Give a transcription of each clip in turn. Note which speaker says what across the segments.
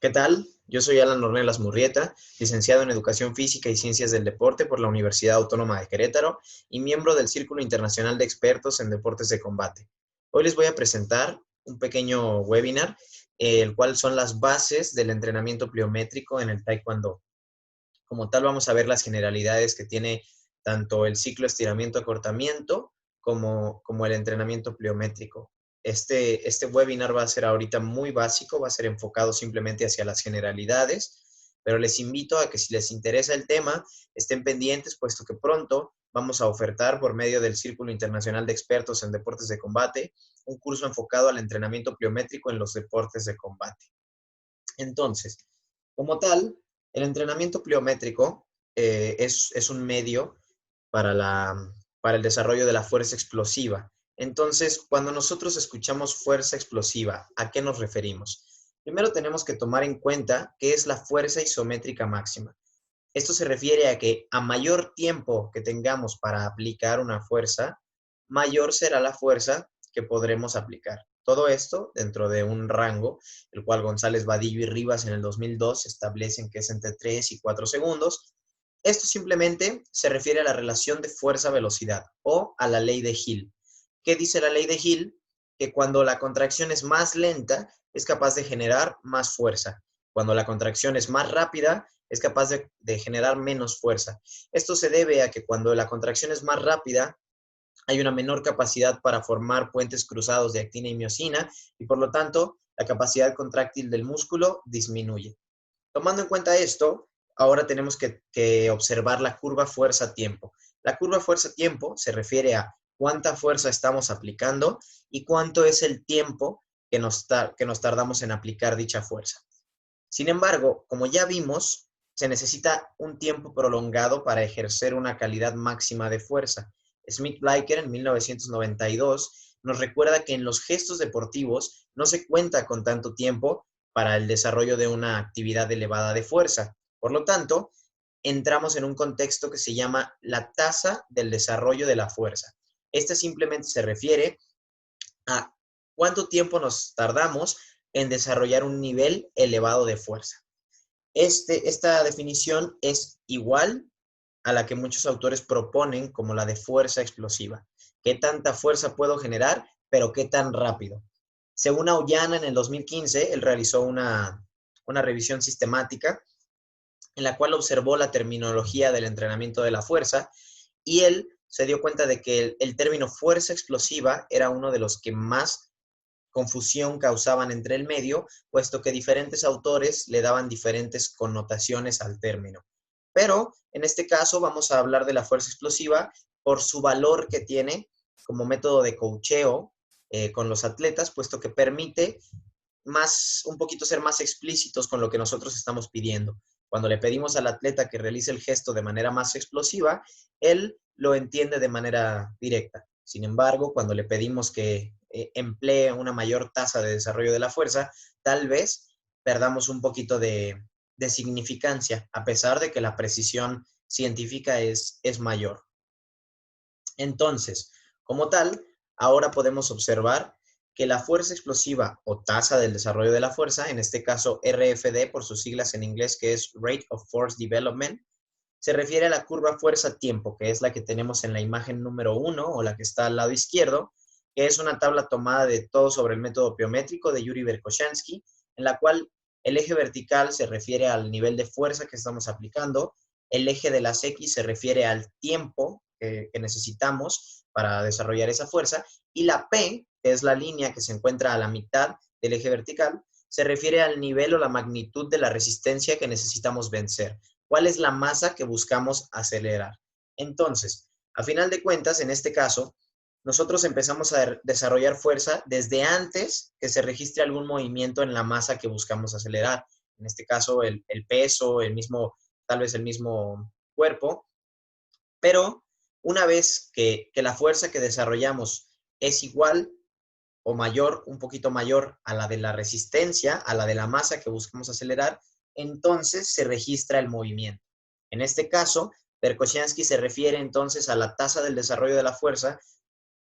Speaker 1: ¿Qué tal? Yo soy Alan Ornelas Murrieta, licenciado en Educación Física y Ciencias del Deporte por la Universidad Autónoma de Querétaro y miembro del Círculo Internacional de Expertos en Deportes de Combate. Hoy les voy a presentar un pequeño webinar, el cual son las bases del entrenamiento pliométrico en el Taekwondo. Como tal, vamos a ver las generalidades que tiene tanto el ciclo estiramiento-acortamiento como el entrenamiento pliométrico. Este webinar va a ser ahorita muy básico, va a ser enfocado simplemente hacia las generalidades, pero les invito a que si les interesa el tema, estén pendientes, puesto que pronto vamos a ofertar por medio del Círculo Internacional de Expertos en Deportes de Combate un curso enfocado al entrenamiento pliométrico en los deportes de combate. Entonces, como tal, el entrenamiento pliométrico es un medio para, para el desarrollo de la fuerza explosiva. Entonces, cuando nosotros escuchamos fuerza explosiva, ¿a qué nos referimos? Primero tenemos que tomar en cuenta qué es la fuerza isométrica máxima. Esto se refiere a que a mayor tiempo que tengamos para aplicar una fuerza, mayor será la fuerza que podremos aplicar. Todo esto dentro de un rango, el cual González Vadillo y Rivas en el 2002 establecen que es entre 3 y 4 segundos. Esto simplemente se refiere a la relación de fuerza-velocidad o a la ley de Hill. ¿Qué dice la ley de Hill? Que cuando la contracción es más lenta, es capaz de generar más fuerza. Cuando la contracción es más rápida, es capaz de generar menos fuerza. Esto se debe a que cuando la contracción es más rápida, hay una menor capacidad para formar puentes cruzados de actina y miosina y por lo tanto la capacidad contráctil del músculo disminuye. Tomando en cuenta esto, ahora tenemos que observar la curva fuerza-tiempo. La curva fuerza-tiempo se refiere a cuánta fuerza estamos aplicando y cuánto es el tiempo que nos tardamos en aplicar dicha fuerza. Sin embargo, como ya vimos, se necesita un tiempo prolongado para ejercer una calidad máxima de fuerza. Smith-Bleicher en 1992 nos recuerda que en los gestos deportivos no se cuenta con tanto tiempo para el desarrollo de una actividad elevada de fuerza. Por lo tanto, entramos en un contexto que se llama la tasa del desarrollo de la fuerza. Este simplemente se refiere a cuánto tiempo nos tardamos en desarrollar un nivel elevado de fuerza. Esta definición es igual a la que muchos autores proponen como la de fuerza explosiva. ¿Qué tanta fuerza puedo generar, pero qué tan rápido? Según Aoyana, en el 2015, él realizó una revisión sistemática en la cual observó la terminología del entrenamiento de la fuerza y él se dio cuenta de que el término fuerza explosiva era uno de los que más confusión causaban entre el medio, puesto que diferentes autores le daban diferentes connotaciones al término. Pero en este caso vamos a hablar de la fuerza explosiva por su valor que tiene como método de coacheo con los atletas, puesto que permite un poquito ser más explícitos con lo que nosotros estamos pidiendo. Cuando le pedimos al atleta que realice el gesto de manera más explosiva, él lo entiende de manera directa. Sin embargo, cuando le pedimos que emplee una mayor tasa de desarrollo de la fuerza, tal vez perdamos un poquito de significancia, a pesar de que la precisión científica es mayor. Entonces, como tal, ahora podemos observar que la fuerza explosiva o tasa del desarrollo de la fuerza, en este caso RFD por sus siglas en inglés, que es Rate of Force Development, se refiere a la curva fuerza-tiempo, que es la que tenemos en la imagen número 1 o la que está al lado izquierdo, que es una tabla tomada de todo sobre el método pliométrico de Yuri Verkhoshansky, en la cual el eje vertical se refiere al nivel de fuerza que estamos aplicando, el eje de las X se refiere al tiempo que necesitamos para desarrollar esa fuerza, y la P, que es la línea que se encuentra a la mitad del eje vertical, se refiere al nivel o la magnitud de la resistencia que necesitamos vencer. ¿Cuál es la masa que buscamos acelerar? Entonces, a final de cuentas, en este caso, nosotros empezamos a desarrollar fuerza desde antes que se registre algún movimiento en la masa que buscamos acelerar. En este caso, el peso, tal vez el mismo cuerpo, pero una vez que la fuerza que desarrollamos es igual o mayor, un poquito mayor a la de la resistencia, a la de la masa que buscamos acelerar, entonces se registra el movimiento. En este caso, Verkhoshansky se refiere entonces a la tasa del desarrollo de la fuerza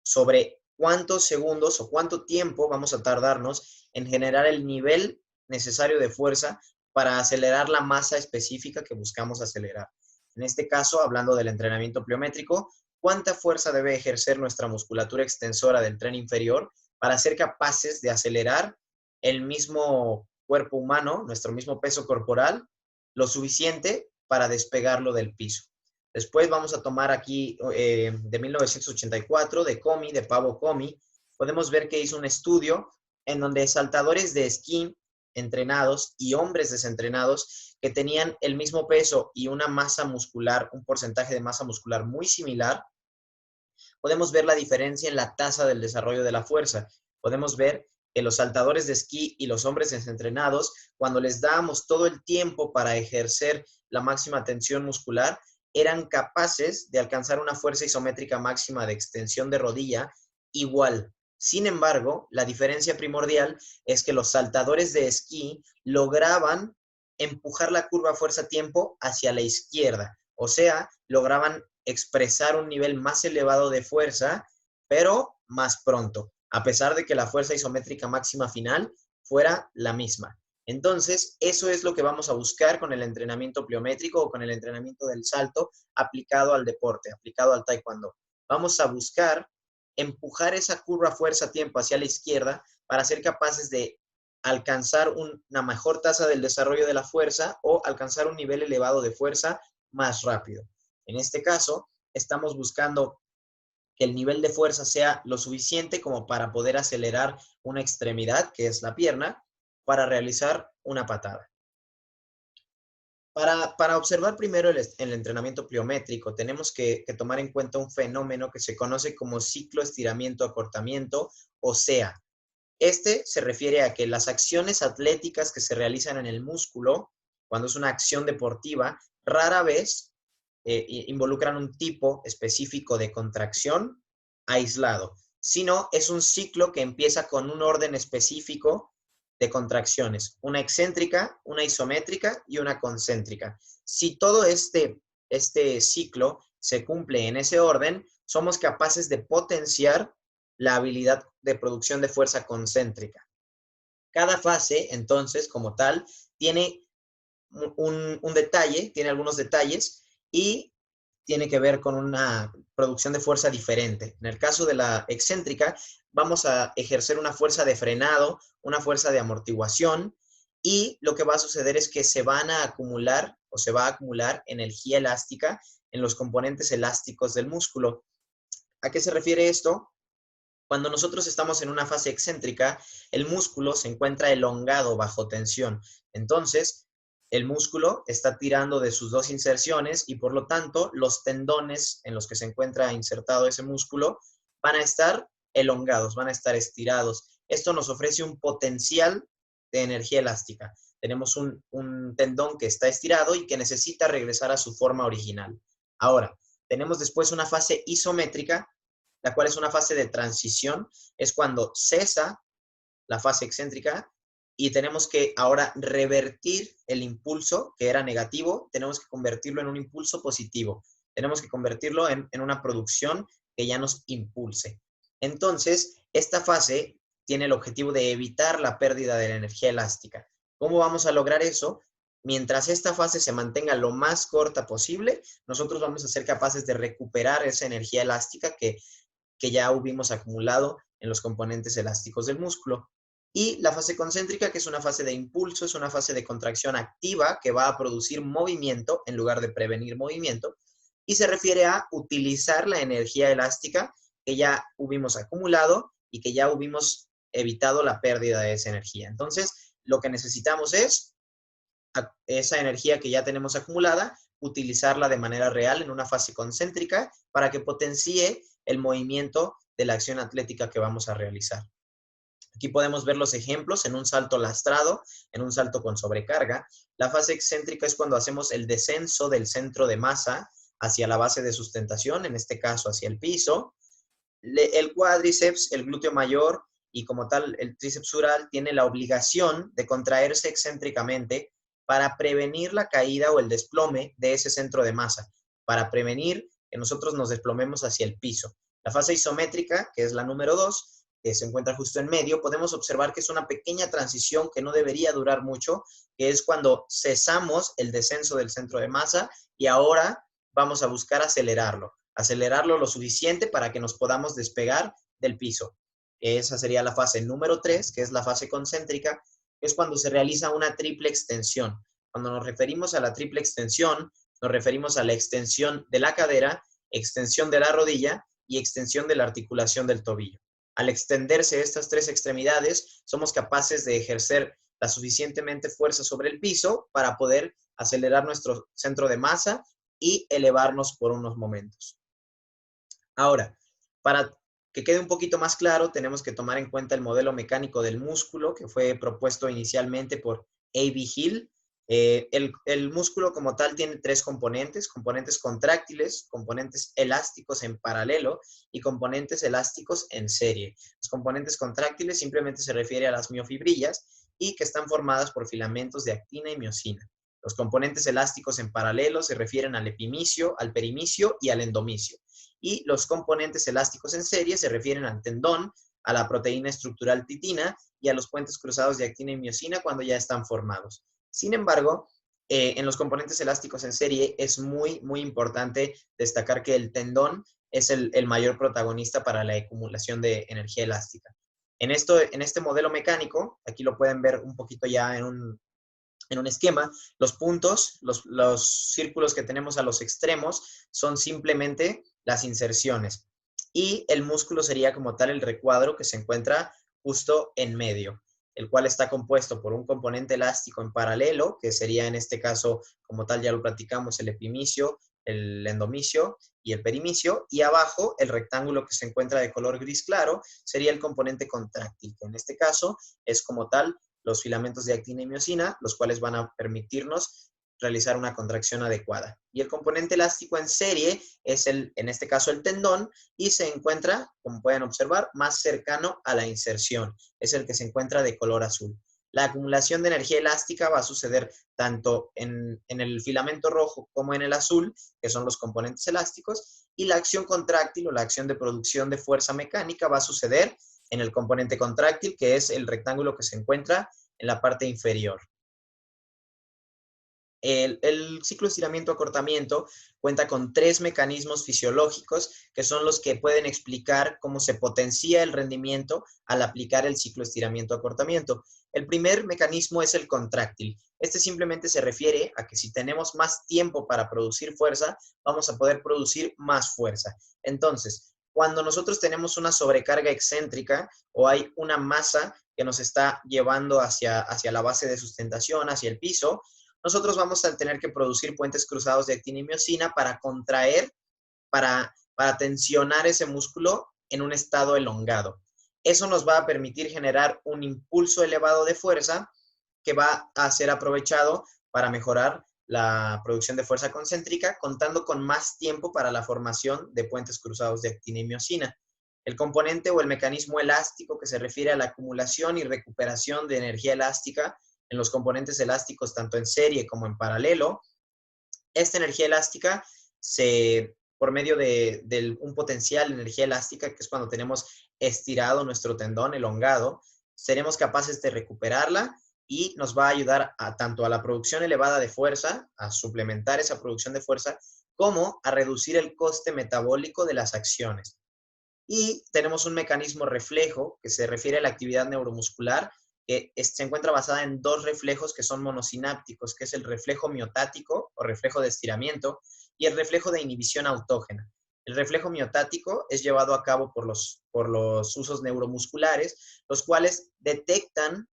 Speaker 1: sobre cuántos segundos o cuánto tiempo vamos a tardarnos en generar el nivel necesario de fuerza para acelerar la masa específica que buscamos acelerar. En este caso, hablando del entrenamiento pliométrico, ¿cuánta fuerza debe ejercer nuestra musculatura extensora del tren inferior para ser capaces de acelerar el mismo cuerpo humano, nuestro mismo peso corporal, lo suficiente para despegarlo del piso? Después vamos a tomar aquí de 1984, de Comi, de Pavo Comi. Podemos ver que hizo un estudio en donde saltadores de esquí entrenados y hombres desentrenados que tenían el mismo peso y una masa muscular, un porcentaje de masa muscular muy similar, podemos ver la diferencia en la tasa del desarrollo de la fuerza. Podemos ver que los saltadores de esquí y los hombres desentrenados, cuando les dábamos todo el tiempo para ejercer la máxima tensión muscular, eran capaces de alcanzar una fuerza isométrica máxima de extensión de rodilla igual. Sin embargo, la diferencia primordial es que los saltadores de esquí lograban empujar la curva fuerza-tiempo hacia la izquierda, o sea, lograban expresar un nivel más elevado de fuerza, pero más pronto, a pesar de que la fuerza isométrica máxima final fuera la misma. Entonces, eso es lo que vamos a buscar con el entrenamiento pliométrico o con el entrenamiento del salto aplicado al deporte, aplicado al taekwondo. Vamos a buscar empujar esa curva fuerza-tiempo hacia la izquierda para ser capaces de alcanzar una mejor tasa del desarrollo de la fuerza o alcanzar un nivel elevado de fuerza más rápido. En este caso, estamos buscando que el nivel de fuerza sea lo suficiente como para poder acelerar una extremidad, que es la pierna, para realizar una patada. Para observar primero el entrenamiento pliométrico, tenemos que tomar en cuenta un fenómeno que se conoce como ciclo estiramiento-acortamiento, o sea, este se refiere a que las acciones atléticas que se realizan en el músculo, cuando es una acción deportiva, rara vez involucran un tipo específico de contracción aislado, sino es un ciclo que empieza con un orden específico de contracciones, una excéntrica, una isométrica y una concéntrica. Si todo este ciclo se cumple en ese orden, somos capaces de potenciar la habilidad de producción de fuerza concéntrica. Cada fase, entonces, como tal, tiene un detalle, tiene algunos detalles y tiene que ver con una producción de fuerza diferente. En el caso de la excéntrica, vamos a ejercer una fuerza de frenado, una fuerza de amortiguación, y lo que va a suceder es que se van a acumular o se va a acumular energía elástica en los componentes elásticos del músculo. ¿A qué se refiere esto? Cuando nosotros estamos en una fase excéntrica, el músculo se encuentra elongado bajo tensión. Entonces, el músculo está tirando de sus dos inserciones y por lo tanto los tendones en los que se encuentra insertado ese músculo van a estar elongados, van a estar estirados. Esto nos ofrece un potencial de energía elástica. Tenemos un tendón que está estirado y que necesita regresar a su forma original. Ahora, tenemos después una fase isométrica, la cual es una fase de transición. Es cuando cesa la fase excéntrica y tenemos que ahora revertir el impulso que era negativo, tenemos que convertirlo en un impulso positivo. Tenemos que convertirlo en una producción que ya nos impulse. Entonces, esta fase tiene el objetivo de evitar la pérdida de la energía elástica. ¿Cómo vamos a lograr eso? Mientras esta fase se mantenga lo más corta posible, nosotros vamos a ser capaces de recuperar esa energía elástica que ya hubimos acumulado en los componentes elásticos del músculo. Y la fase concéntrica, que es una fase de impulso, es una fase de contracción activa que va a producir movimiento en lugar de prevenir movimiento, y se refiere a utilizar la energía elástica que ya hubimos acumulado y que ya hubimos evitado la pérdida de esa energía. Entonces, lo que necesitamos es esa energía que ya tenemos acumulada, utilizarla de manera real en una fase concéntrica para que potencie el movimiento de la acción atlética que vamos a realizar. Aquí podemos ver los ejemplos en un salto lastrado, en un salto con sobrecarga. La fase excéntrica es cuando hacemos el descenso del centro de masa hacia la base de sustentación, en este caso hacia el piso. El cuádriceps, el glúteo mayor y como tal el tríceps sural tiene la obligación de contraerse excéntricamente para prevenir la caída o el desplome de ese centro de masa, para prevenir que nosotros nos desplomemos hacia el piso. La fase isométrica, que es la número 2, que se encuentra justo en medio, podemos observar que es una pequeña transición que no debería durar mucho, que es cuando cesamos el descenso del centro de masa y ahora vamos a buscar acelerarlo lo suficiente para que nos podamos despegar del piso. Esa sería la fase número 3, que es la fase concéntrica, que es cuando se realiza una triple extensión. Cuando nos referimos a la triple extensión, nos referimos a la extensión de la cadera, extensión de la rodilla y extensión de la articulación del tobillo. Al extenderse estas tres extremidades, somos capaces de ejercer la suficientemente fuerza sobre el piso para poder acelerar nuestro centro de masa y elevarnos por unos momentos. Ahora, para que quede un poquito más claro, tenemos que tomar en cuenta el modelo mecánico del músculo que fue propuesto inicialmente por A.B. Hill. El músculo como tal tiene tres componentes contráctiles, componentes elásticos en paralelo y componentes elásticos en serie. Los componentes contráctiles simplemente se refiere a las miofibrillas y que están formadas por filamentos de actina y miosina. Los componentes elásticos en paralelo se refieren al epimicio, al perimicio y al endomicio. Y los componentes elásticos en serie se refieren al tendón, a la proteína estructural titina y a los puentes cruzados de actina y miosina cuando ya están formados. Sin embargo, en los componentes elásticos en serie es muy importante destacar que el tendón es el mayor protagonista para la acumulación de energía elástica. En este modelo mecánico, aquí lo pueden ver un poquito ya en un esquema, los puntos, los círculos que tenemos a los extremos son simplemente las inserciones y el músculo sería como tal el recuadro que se encuentra justo en medio, el cual está compuesto por un componente elástico en paralelo, que sería en este caso, como tal ya lo platicamos, el epimicio, el endomicio y el perimicio, y abajo el rectángulo que se encuentra de color gris claro sería el componente contráctil, que en este caso es como tal los filamentos de actina y miosina, los cuales van a permitirnos realizar una contracción adecuada. Y el componente elástico en serie es, en este caso, el tendón, y se encuentra, como pueden observar, más cercano a la inserción. Es el que se encuentra de color azul. La acumulación de energía elástica va a suceder tanto en el filamento rojo como en el azul, que son los componentes elásticos, y la acción contráctil o la acción de producción de fuerza mecánica va a suceder en el componente contráctil, que es el rectángulo que se encuentra en la parte inferior. El ciclo estiramiento-acortamiento cuenta con tres mecanismos fisiológicos que son los que pueden explicar cómo se potencia el rendimiento al aplicar el ciclo estiramiento-acortamiento. El primer mecanismo es el contráctil. Este simplemente se refiere a que si tenemos más tiempo para producir fuerza, vamos a poder producir más fuerza. Entonces, cuando nosotros tenemos una sobrecarga excéntrica o hay una masa que nos está llevando hacia la base de sustentación, hacia el piso, nosotros vamos a tener que producir puentes cruzados de actina y miosina para contraer, para tensionar ese músculo en un estado elongado. Eso nos va a permitir generar un impulso elevado de fuerza que va a ser aprovechado para mejorar la producción de fuerza concéntrica, contando con más tiempo para la formación de puentes cruzados de actina y miosina. El componente o el mecanismo elástico que se refiere a la acumulación y recuperación de energía elástica en los componentes elásticos tanto en serie como en paralelo. Esta energía elástica por medio de un potencial de energía elástica, que es cuando tenemos estirado nuestro tendón, elongado, seremos capaces de recuperarla y nos va a ayudar tanto a la producción elevada de fuerza, a suplementar esa producción de fuerza, como a reducir el coste metabólico de las acciones. Y tenemos un mecanismo reflejo que se refiere a la actividad neuromuscular, que se encuentra basada en dos reflejos que son monosinápticos, que es el reflejo miotático o reflejo de estiramiento y el reflejo de inhibición autógena. El reflejo miotático es llevado a cabo por los usos neuromusculares, los cuales detectan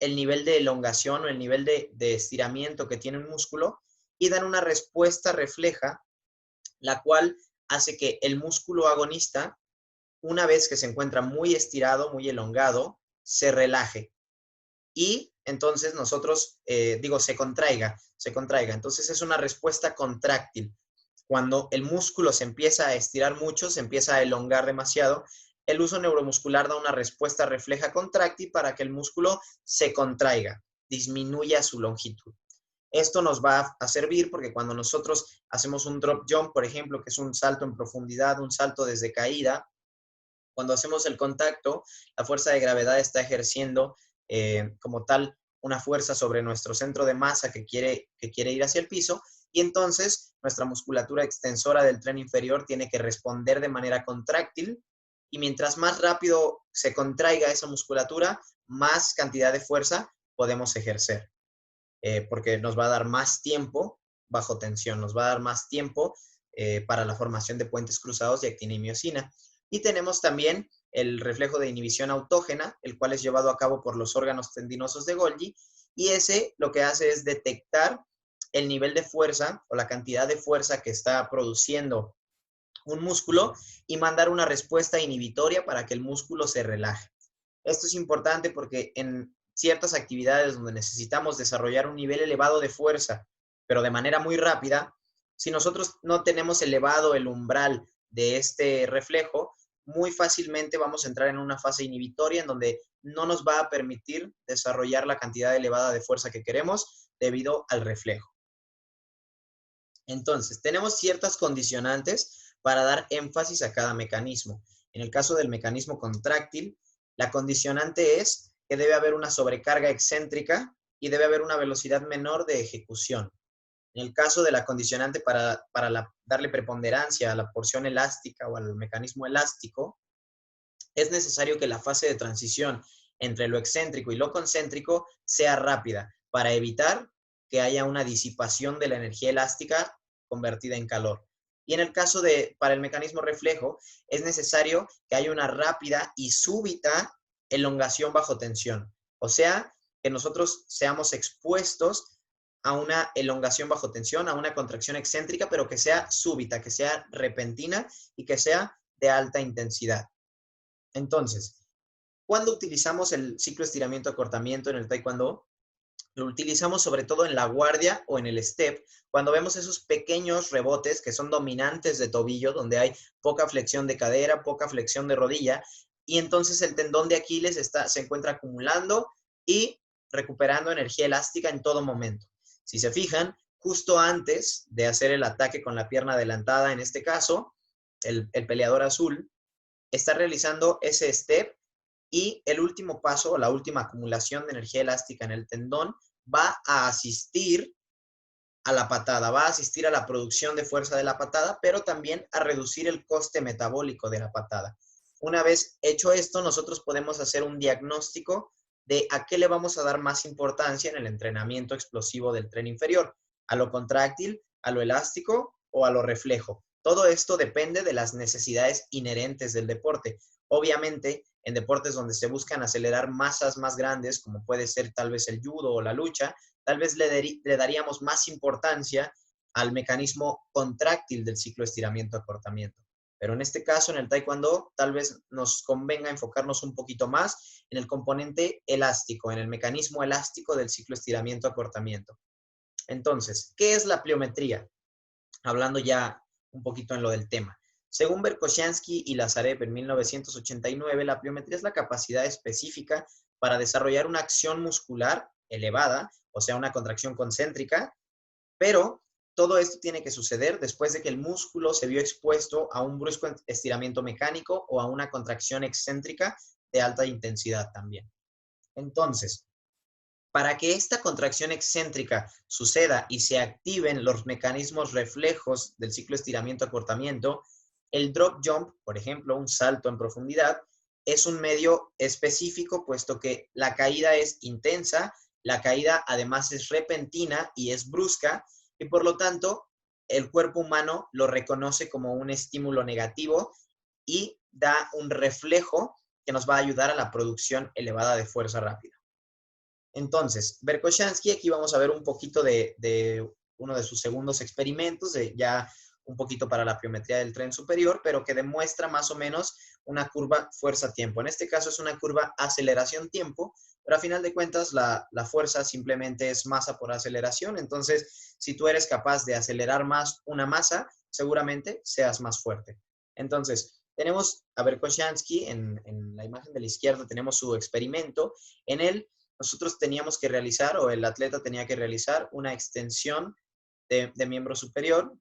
Speaker 1: el nivel de elongación o el nivel de estiramiento que tiene un músculo y dan una respuesta refleja, la cual hace que el músculo agonista, una vez que se encuentra muy estirado, muy elongado, se relaje. Y entonces nosotros, se contraiga. Entonces es una respuesta contráctil. Cuando el músculo se empieza a estirar mucho, se empieza a elongar demasiado, el uso neuromuscular da una respuesta refleja contráctil para que el músculo se contraiga, disminuya su longitud. Esto nos va a servir porque cuando nosotros hacemos un drop jump, por ejemplo, que es un salto en profundidad, un salto desde caída, Cuando hacemos el contacto, la fuerza de gravedad está ejerciendo como tal una fuerza sobre nuestro centro de masa que quiere ir hacia el piso, y entonces nuestra musculatura extensora del tren inferior tiene que responder de manera contráctil, y mientras más rápido se contraiga esa musculatura, más cantidad de fuerza podemos ejercer, porque nos va a dar más tiempo bajo tensión, nos va a dar más tiempo para la formación de puentes cruzados de actina y miosina. Y tenemos también el reflejo de inhibición autógena, el cual es llevado a cabo por los órganos tendinosos de Golgi, y ese lo que hace es detectar el nivel de fuerza o la cantidad de fuerza que está produciendo un músculo y mandar una respuesta inhibitoria para que el músculo se relaje. Esto es importante porque en ciertas actividades donde necesitamos desarrollar un nivel elevado de fuerza, pero de manera muy rápida, si nosotros no tenemos elevado el umbral de este reflejo, muy fácilmente vamos a entrar en una fase inhibitoria en donde no nos va a permitir desarrollar la cantidad elevada de fuerza que queremos debido al reflejo. Entonces, tenemos ciertas condicionantes para dar énfasis a cada mecanismo. En el caso del mecanismo contráctil, la condicionante es que debe haber una sobrecarga excéntrica y debe haber una velocidad menor de ejecución. En el caso de la condicionante para darle preponderancia a la porción elástica o al mecanismo elástico, es necesario que la fase de transición entre lo excéntrico y lo concéntrico sea rápida para evitar que haya una disipación de la energía elástica convertida en calor. Y en el caso para el mecanismo reflejo, es necesario que haya una rápida y súbita elongación bajo tensión. O sea, que nosotros seamos expuestos a una elongación bajo tensión, a una contracción excéntrica, pero que sea súbita, que sea repentina y que sea de alta intensidad. Entonces, ¿cuándo utilizamos el ciclo estiramiento-acortamiento en el taekwondo? Lo utilizamos sobre todo en la guardia o en el step, cuando vemos esos pequeños rebotes que son dominantes de tobillo, donde hay poca flexión de cadera, poca flexión de rodilla, y entonces el tendón de Aquiles se encuentra acumulando y recuperando energía elástica en todo momento. Si se fijan, justo antes de hacer el ataque con la pierna adelantada, en este caso, el peleador azul está realizando ese step, y el último paso, la última acumulación de energía elástica en el tendón, va a asistir a la patada, va a asistir a la producción de fuerza de la patada, pero también a reducir el coste metabólico de la patada. Una vez hecho esto, nosotros podemos hacer un diagnóstico de a qué le vamos a dar más importancia en el entrenamiento explosivo del tren inferior, a lo contráctil, a lo elástico o a lo reflejo. Todo esto depende de las necesidades inherentes del deporte. Obviamente, en deportes donde se buscan acelerar masas más grandes, como puede ser tal vez el judo o la lucha, tal vez le daríamos más importancia al mecanismo contráctil del ciclo estiramiento-acortamiento. Pero en este caso, en el taekwondo, tal vez nos convenga enfocarnos un poquito más en el componente elástico, en el mecanismo elástico del ciclo estiramiento-acortamiento. Entonces, ¿qué es la pliometría? Hablando ya un poquito en lo del tema. Según Verkhoshansky y Lazarev en 1989, la pliometría es la capacidad específica para desarrollar una acción muscular elevada, o sea, una contracción concéntrica, pero todo esto tiene que suceder después de que el músculo se vio expuesto a un brusco estiramiento mecánico o a una contracción excéntrica de alta intensidad también. Entonces, para que esta contracción excéntrica suceda y se activen los mecanismos reflejos del ciclo estiramiento-acortamiento, el drop jump, por ejemplo, un salto en profundidad, es un medio específico, puesto que la caída es intensa, la caída además es repentina y es brusca, y por lo tanto el cuerpo humano lo reconoce como un estímulo negativo y da un reflejo que nos va a ayudar a la producción elevada de fuerza rápida. Entonces, Verkhoshansky, aquí vamos a ver un poquito de uno de sus segundos experimentos, ya un poquito para la pliometría del tren superior, pero que demuestra más o menos una curva fuerza-tiempo. En este caso es una curva aceleración-tiempo, pero a final de cuentas la fuerza simplemente es masa por aceleración. Entonces, si tú eres capaz de acelerar más una masa, seguramente seas más fuerte. Entonces, tenemos a Verkhoshansky, en la imagen de la izquierda tenemos su experimento. En él nosotros teníamos que realizar, o el atleta tenía que realizar, una extensión de miembro superior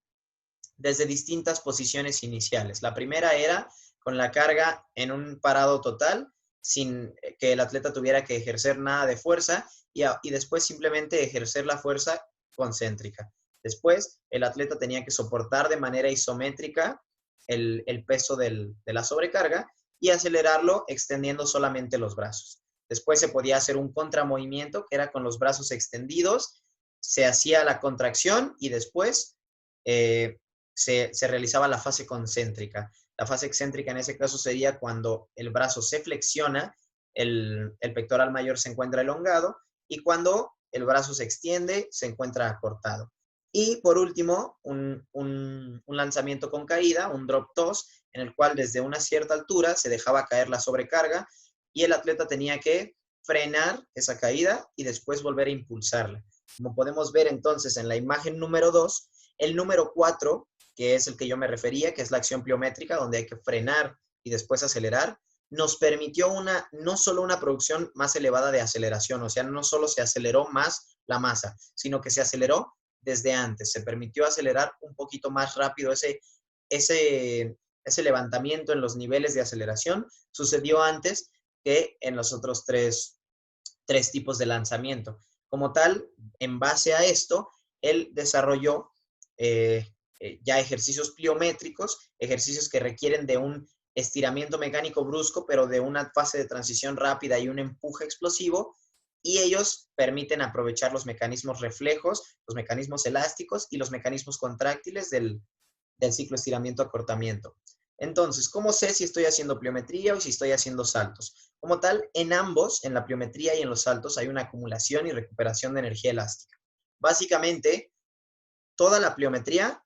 Speaker 1: desde distintas posiciones iniciales. La primera era con la carga en un parado total, sin que el atleta tuviera que ejercer nada de fuerza, y después simplemente ejercer la fuerza concéntrica. Después, el atleta tenía que soportar de manera isométrica el peso de la sobrecarga y acelerarlo extendiendo solamente los brazos. Después se podía hacer un contramovimiento, que era con los brazos extendidos, se hacía la contracción y después se realizaba la fase concéntrica. La fase excéntrica en ese caso sería cuando el brazo se flexiona, el pectoral mayor se encuentra elongado y cuando el brazo se extiende, se encuentra acortado. Y por último, un lanzamiento con caída, un drop toss, en el cual desde una cierta altura se dejaba caer la sobrecarga y el atleta tenía que frenar esa caída y después volver a impulsarla. Como podemos ver entonces en la imagen número 2, el número 4, que es el que yo me refería, que es la acción pliométrica, donde hay que frenar y después acelerar, nos permitió no solo una producción más elevada de aceleración, o sea, no solo se aceleró más la masa, sino que se aceleró desde antes, se permitió acelerar un poquito más rápido ese levantamiento en los niveles de aceleración, sucedió antes que en los otros tres tipos de lanzamiento. Como tal, en base a esto, él desarrolló ya ejercicios pliométricos, ejercicios que requieren de un estiramiento mecánico brusco, pero de una fase de transición rápida y un empuje explosivo, y ellos permiten aprovechar los mecanismos reflejos, los mecanismos elásticos y los mecanismos contráctiles del ciclo estiramiento-acortamiento. Entonces, ¿cómo sé si estoy haciendo pliometría o si estoy haciendo saltos? Como tal, en ambos, en la pliometría y en los saltos, hay una acumulación y recuperación de energía elástica. Básicamente, toda la pliometría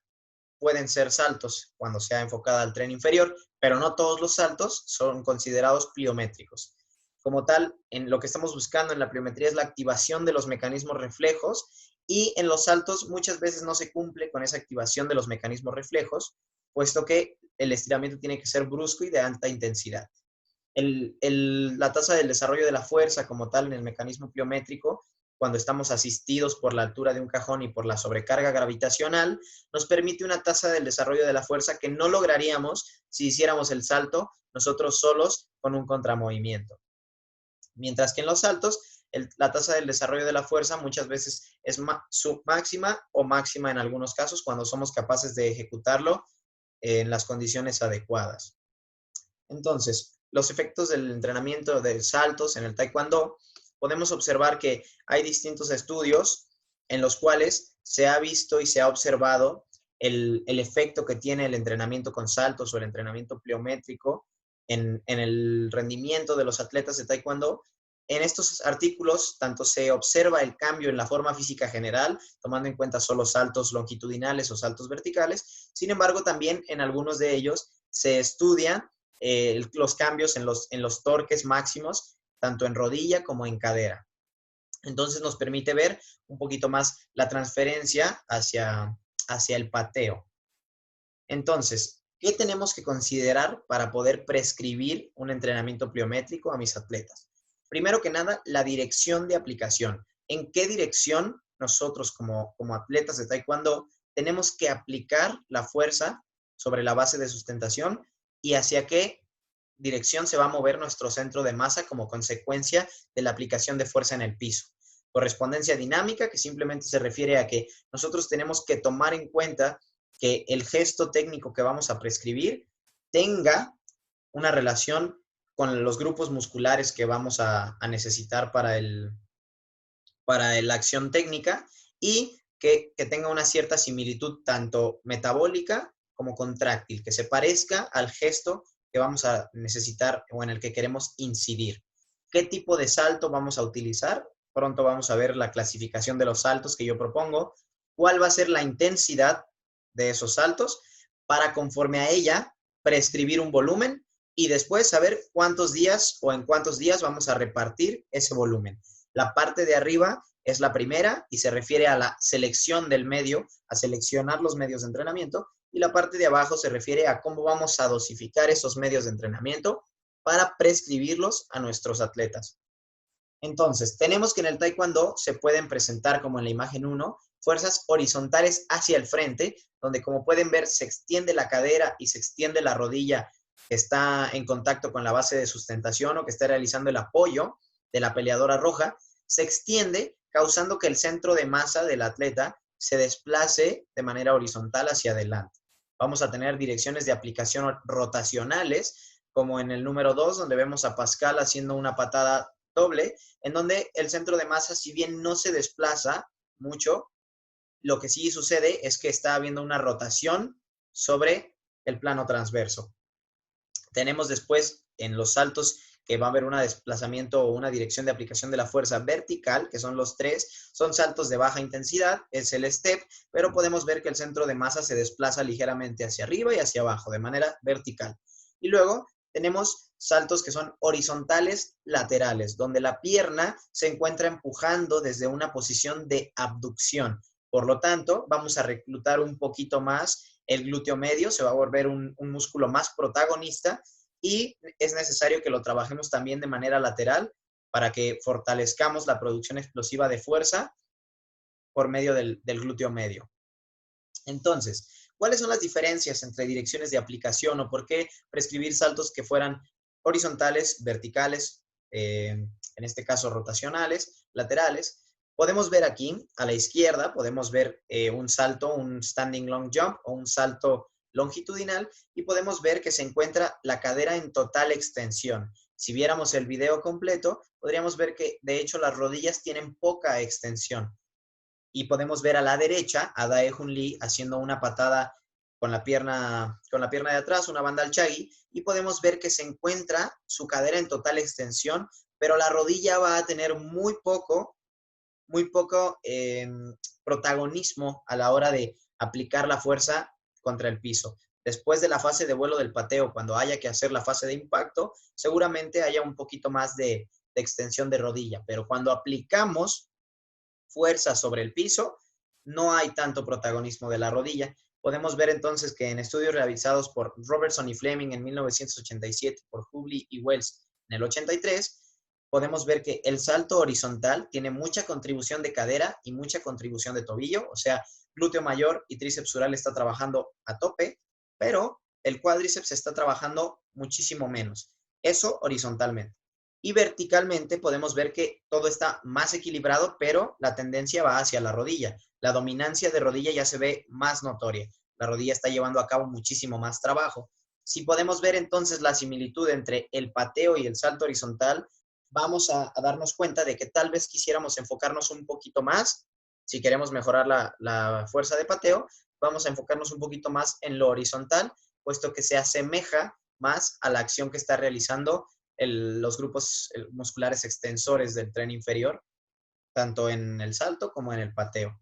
Speaker 1: pueden ser saltos cuando sea enfocada al tren inferior, pero no todos los saltos son considerados pliométricos. Como tal, en lo que estamos buscando en la pliometría es la activación de los mecanismos reflejos y en los saltos muchas veces no se cumple con esa activación de los mecanismos reflejos, puesto que el estiramiento tiene que ser brusco y de alta intensidad. La tasa del desarrollo de la fuerza como tal en el mecanismo pliométrico, cuando estamos asistidos por la altura de un cajón y por la sobrecarga gravitacional, nos permite una tasa del desarrollo de la fuerza que no lograríamos si hiciéramos el salto nosotros solos con un contramovimiento. Mientras que en los saltos, la tasa del desarrollo de la fuerza muchas veces es submáxima o máxima en algunos casos cuando somos capaces de ejecutarlo en las condiciones adecuadas. Entonces, los efectos del entrenamiento de saltos en el taekwondo, podemos observar que hay distintos estudios en los cuales se ha visto y se ha observado el efecto que tiene el entrenamiento con saltos o el entrenamiento pliométrico en el rendimiento de los atletas de taekwondo. En estos artículos, tanto se observa el cambio en la forma física general, tomando en cuenta solo saltos longitudinales o saltos verticales. Sin embargo, también en algunos de ellos se estudia los cambios en los torques máximos, tanto en rodilla como en cadera. Entonces nos permite ver un poquito más la transferencia hacia el pateo. Entonces, ¿qué tenemos que considerar para poder prescribir un entrenamiento pliométrico a mis atletas? Primero que nada, la dirección de aplicación. ¿En qué dirección nosotros como atletas de taekwondo tenemos que aplicar la fuerza sobre la base de sustentación y hacia qué dirección se va a mover nuestro centro de masa como consecuencia de la aplicación de fuerza en el piso? Correspondencia dinámica, que simplemente se refiere a que nosotros tenemos que tomar en cuenta que el gesto técnico que vamos a prescribir tenga una relación con los grupos musculares que vamos a necesitar para la acción técnica y que tenga una cierta similitud tanto metabólica como contráctil, que se parezca al gesto que vamos a necesitar o en el que queremos incidir. ¿Qué tipo de salto vamos a utilizar? Pronto vamos a ver la clasificación de los saltos que yo propongo. ¿Cuál va a ser la intensidad de esos saltos? Para, conforme a ella, prescribir un volumen y después saber cuántos días o en cuántos días vamos a repartir ese volumen. La parte de arriba es la primera y se refiere a la selección del medio, a seleccionar los medios de entrenamiento, y la parte de abajo se refiere a cómo vamos a dosificar esos medios de entrenamiento para prescribirlos a nuestros atletas. Entonces, tenemos que en el taekwondo se pueden presentar, como en la imagen 1, fuerzas horizontales hacia el frente, donde como pueden ver se extiende la cadera y se extiende la rodilla que está en contacto con la base de sustentación o que está realizando el apoyo de la peleadora roja, se extiende causando que el centro de masa del atleta se desplace de manera horizontal hacia adelante. Vamos a tener direcciones de aplicación rotacionales, como en el número 2, donde vemos a Pascal haciendo una patada doble, en donde el centro de masa, si bien no se desplaza mucho, lo que sí sucede es que está habiendo una rotación sobre el plano transverso. Tenemos después en los saltos que va a haber un desplazamiento o una dirección de aplicación de la fuerza vertical, que son los 3, son saltos de baja intensidad, es el step, pero podemos ver que el centro de masa se desplaza ligeramente hacia arriba y hacia abajo, de manera vertical. Y luego tenemos saltos que son horizontales laterales, donde la pierna se encuentra empujando desde una posición de abducción. Por lo tanto, vamos a reclutar un poquito más el glúteo medio, se va a volver un músculo más protagonista y es necesario que lo trabajemos también de manera lateral para que fortalezcamos la producción explosiva de fuerza por medio del glúteo medio. Entonces, ¿cuáles son las diferencias entre direcciones de aplicación o por qué prescribir saltos que fueran horizontales, verticales, en este caso rotacionales, laterales? Podemos ver aquí, a la izquierda, podemos ver un salto, un standing long jump o un salto longitudinal y podemos ver que se encuentra la cadera en total extensión. Si viéramos el video completo, podríamos ver que de hecho las rodillas tienen poca extensión. Y podemos ver a la derecha a Dae Jun Lee haciendo una patada con la pierna de atrás, una banda al chagi, y podemos ver que se encuentra su cadera en total extensión, pero la rodilla va a tener muy poco protagonismo a la hora de aplicar la fuerza contra el piso. Después de la fase de vuelo del pateo, cuando haya que hacer la fase de impacto, seguramente haya un poquito más de extensión de rodilla, pero cuando aplicamos fuerza sobre el piso, no hay tanto protagonismo de la rodilla. Podemos ver entonces que en estudios realizados por Robertson y Fleming en 1987, por Hubley y Wells en el 83, podemos ver que el salto horizontal tiene mucha contribución de cadera y mucha contribución de tobillo, o sea, glúteo mayor y tríceps sural está trabajando a tope, pero el cuádriceps está trabajando muchísimo menos. Eso horizontalmente. Y verticalmente podemos ver que todo está más equilibrado, pero la tendencia va hacia la rodilla. La dominancia de rodilla ya se ve más notoria. La rodilla está llevando a cabo muchísimo más trabajo. Si podemos ver entonces la similitud entre el pateo y el salto horizontal, vamos a darnos cuenta de que tal vez quisiéramos enfocarnos un poquito más, si queremos mejorar la fuerza de pateo, vamos a enfocarnos un poquito más en lo horizontal, puesto que se asemeja más a la acción que está realizando los grupos musculares extensores del tren inferior, tanto en el salto como en el pateo.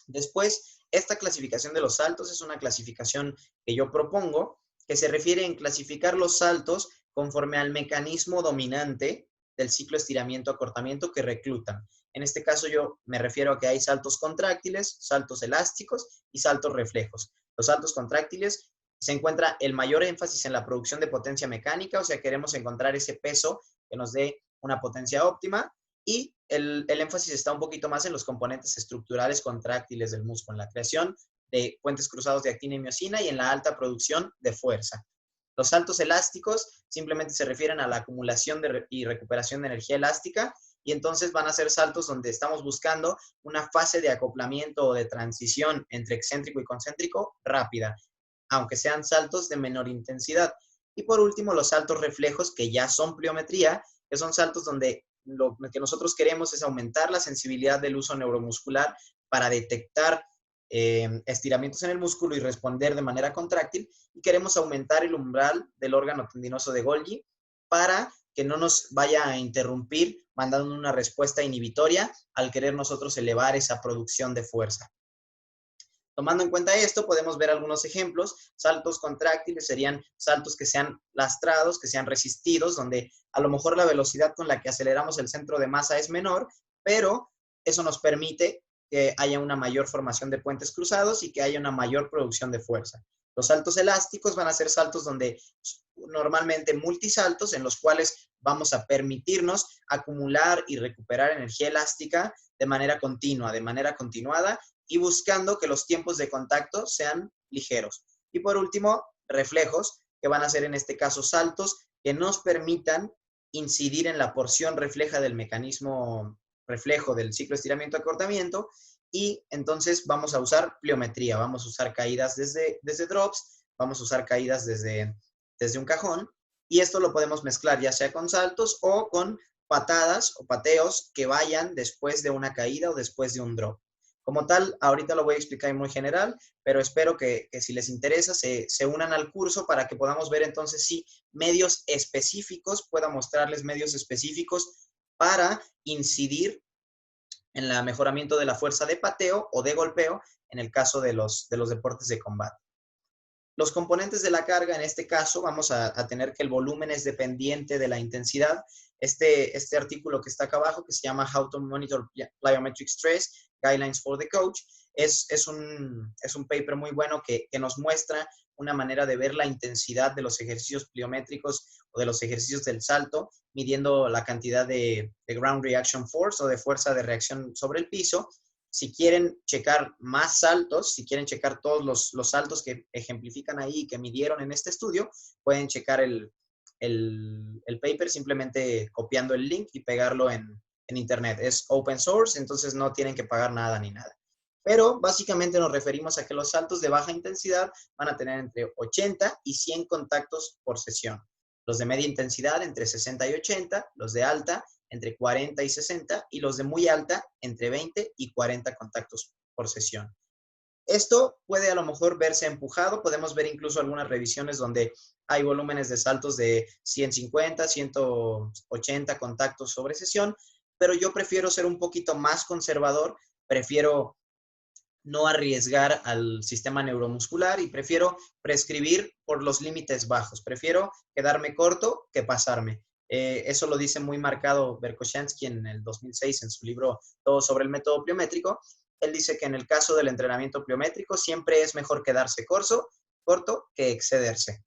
Speaker 1: Después, esta clasificación de los saltos es una clasificación que yo propongo, que se refiere en clasificar los saltos conforme al mecanismo dominante del ciclo estiramiento-acortamiento que reclutan. En este caso yo me refiero a que hay saltos contráctiles, saltos elásticos y saltos reflejos. Los saltos contráctiles se encuentra el mayor énfasis en la producción de potencia mecánica, o sea, queremos encontrar ese peso que nos dé una potencia óptima, y el énfasis está un poquito más en los componentes estructurales contráctiles del músculo, en la creación de puentes cruzados de actina y miosina y en la alta producción de fuerza. Los saltos elásticos simplemente se refieren a la acumulación y recuperación de energía elástica, y entonces van a ser saltos donde estamos buscando una fase de acoplamiento o de transición entre excéntrico y concéntrico rápida, aunque sean saltos de menor intensidad. Y por último, los saltos reflejos, que ya son pliometría, que son saltos donde lo que nosotros queremos es aumentar la sensibilidad del uso neuromuscular para detectar estiramientos en el músculo y responder de manera contráctil, y queremos aumentar el umbral del órgano tendinoso de Golgi para que no nos vaya a interrumpir mandando una respuesta inhibitoria al querer nosotros elevar esa producción de fuerza. Tomando en cuenta esto, podemos ver algunos ejemplos. Saltos contráctiles serían saltos que sean lastrados, que sean resistidos, donde a lo mejor la velocidad con la que aceleramos el centro de masa es menor, pero eso nos permite que haya una mayor formación de puentes cruzados y que haya una mayor producción de fuerza. Los saltos elásticos van a ser saltos donde normalmente multisaltos, en los cuales vamos a permitirnos acumular y recuperar energía elástica de manera continua, de manera continuada y buscando que los tiempos de contacto sean ligeros. Y por último, reflejos, que van a ser en este caso saltos que nos permitan incidir en la porción refleja del mecanismo reflejo del ciclo estiramiento-acortamiento y entonces vamos a usar pliometría, vamos a usar caídas desde drops, vamos a usar caídas desde un cajón y esto lo podemos mezclar ya sea con saltos o con patadas o pateos que vayan después de una caída o después de un drop. Como tal, ahorita lo voy a explicar en muy general, pero espero que si les interesa se unan al curso para que podamos ver entonces sí medios específicos, pueda mostrarles medios específicos para incidir en el mejoramiento de la fuerza de pateo o de golpeo en el caso de los deportes de combate. Los componentes de la carga, en este caso, vamos a tener que el volumen es dependiente de la intensidad. Este artículo que está acá abajo, que se llama How to Monitor Plyometric Stress, Guidelines for the Coach, es un paper muy bueno que nos muestra una manera de ver la intensidad de los ejercicios pliométricos o de los ejercicios del salto, midiendo la cantidad de ground reaction force o de fuerza de reacción sobre el piso. Si quieren checar más saltos, si quieren checar todos los saltos que ejemplifican ahí y que midieron en este estudio, pueden checar el paper simplemente copiando el link y pegarlo en internet. Es open source, entonces no tienen que pagar nada ni nada. Pero básicamente nos referimos a que los saltos de baja intensidad van a tener entre 80 y 100 contactos por sesión. Los de media intensidad entre 60 y 80, los de alta entre 40 y 60 y los de muy alta entre 20 y 40 contactos por sesión. Esto puede a lo mejor verse empujado, podemos ver incluso algunas revisiones donde hay volúmenes de saltos de 150, 180 contactos sobre sesión, pero yo prefiero ser un poquito más conservador, prefiero no arriesgar al sistema neuromuscular y prefiero prescribir por los límites bajos, prefiero quedarme corto que pasarme. Eso lo dice muy marcado Verkhoshansky en el 2006 en su libro Todo sobre el método pliométrico. Él dice que en el caso del entrenamiento pliométrico siempre es mejor quedarse corto que excederse.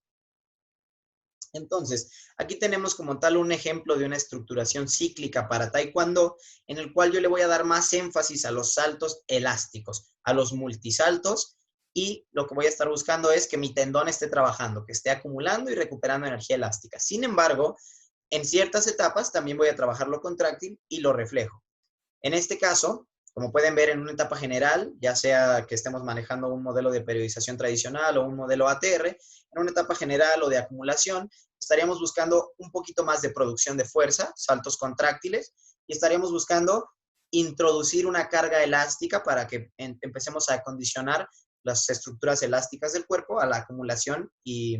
Speaker 1: Entonces, aquí tenemos como tal un ejemplo de una estructuración cíclica para Taekwondo, en el cual yo le voy a dar más énfasis a los saltos elásticos, a los multisaltos, y lo que voy a estar buscando es que mi tendón esté trabajando, que esté acumulando y recuperando energía elástica. Sin embargo, en ciertas etapas también voy a trabajar lo contráctil y lo reflejo. En este caso, como pueden ver en una etapa general, ya sea que estemos manejando un modelo de periodización tradicional o un modelo ATR, en una etapa general o de acumulación, estaríamos buscando un poquito más de producción de fuerza, saltos contráctiles, y estaríamos buscando introducir una carga elástica para que empecemos a acondicionar las estructuras elásticas del cuerpo a la acumulación y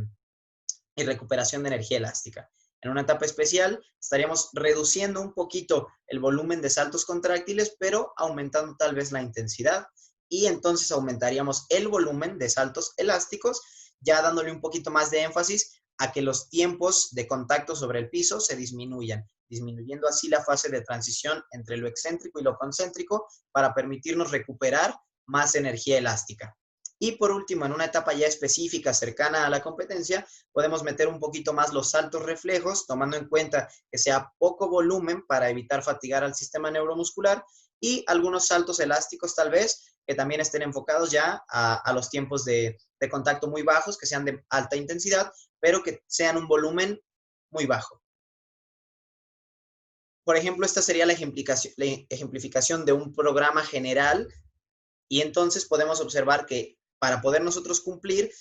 Speaker 1: recuperación de energía elástica. En una etapa especial estaríamos reduciendo un poquito el volumen de saltos contráctiles, pero aumentando tal vez la intensidad y entonces aumentaríamos el volumen de saltos elásticos, ya dándole un poquito más de énfasis a que los tiempos de contacto sobre el piso se disminuyan, disminuyendo así la fase de transición entre lo excéntrico y lo concéntrico para permitirnos recuperar más energía elástica. Y por último, en una etapa ya específica cercana a la competencia, podemos meter un poquito más los saltos reflejos, tomando en cuenta que sea poco volumen para evitar fatigar al sistema neuromuscular y algunos saltos elásticos tal vez que también estén enfocados ya a los tiempos de contacto muy bajos, que sean de alta intensidad, pero que sean un volumen muy bajo. Por ejemplo, esta sería la ejemplificación de un programa general y entonces podemos observar que para poder nosotros cumplir,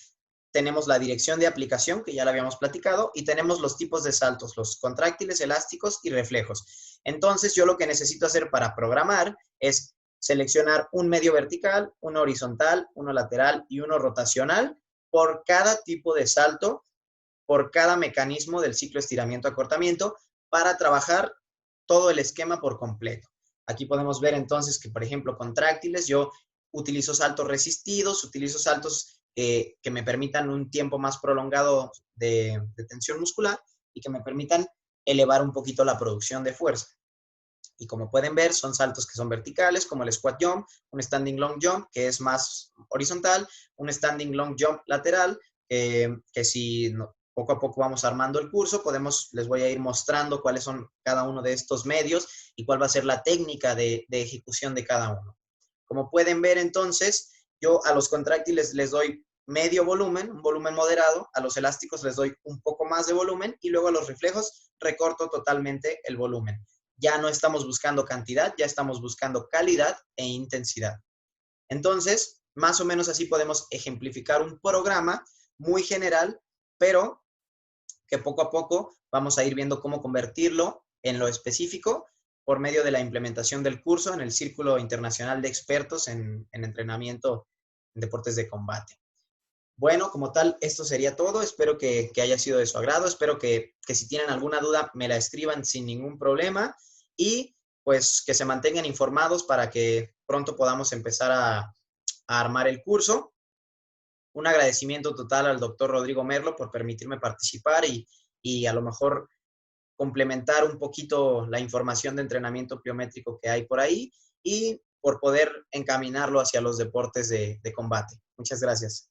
Speaker 1: tenemos la dirección de aplicación, que ya la habíamos platicado, y tenemos los tipos de saltos, los contráctiles, elásticos y reflejos. Entonces, yo lo que necesito hacer para programar es seleccionar un medio vertical, uno horizontal, uno lateral y uno rotacional por cada tipo de salto, por cada mecanismo del ciclo estiramiento-acortamiento, para trabajar todo el esquema por completo. Aquí podemos ver entonces que, por ejemplo, contráctiles, yo utilizo saltos resistidos, utilizo saltos que me permitan un tiempo más prolongado de tensión muscular y que me permitan elevar un poquito la producción de fuerza. Y como pueden ver, son saltos que son verticales, como el squat jump, un standing long jump, que es más horizontal, un standing long jump lateral, que si poco a poco vamos armando el curso, les voy a ir mostrando cuáles son cada uno de estos medios y cuál va a ser la técnica de ejecución de cada uno. Como pueden ver entonces, yo a los contráctiles les doy medio volumen, un volumen moderado, a los elásticos les doy un poco más de volumen y luego a los reflejos recorto totalmente el volumen. Ya no estamos buscando cantidad, ya estamos buscando calidad e intensidad. Entonces, más o menos así podemos ejemplificar un programa muy general, pero que poco a poco vamos a ir viendo cómo convertirlo en lo específico por medio de la implementación del curso en el Círculo Internacional de Expertos en Entrenamiento en Deportes de Combate. Bueno, como tal, esto sería todo. Espero que haya sido de su agrado. Espero que si tienen alguna duda me la escriban sin ningún problema y pues que se mantengan informados para que pronto podamos empezar a armar el curso. Un agradecimiento total al doctor Rodrigo Merlo por permitirme participar y a lo mejor complementar un poquito la información de entrenamiento pliométrico que hay por ahí y por poder encaminarlo hacia los deportes de combate. Muchas gracias.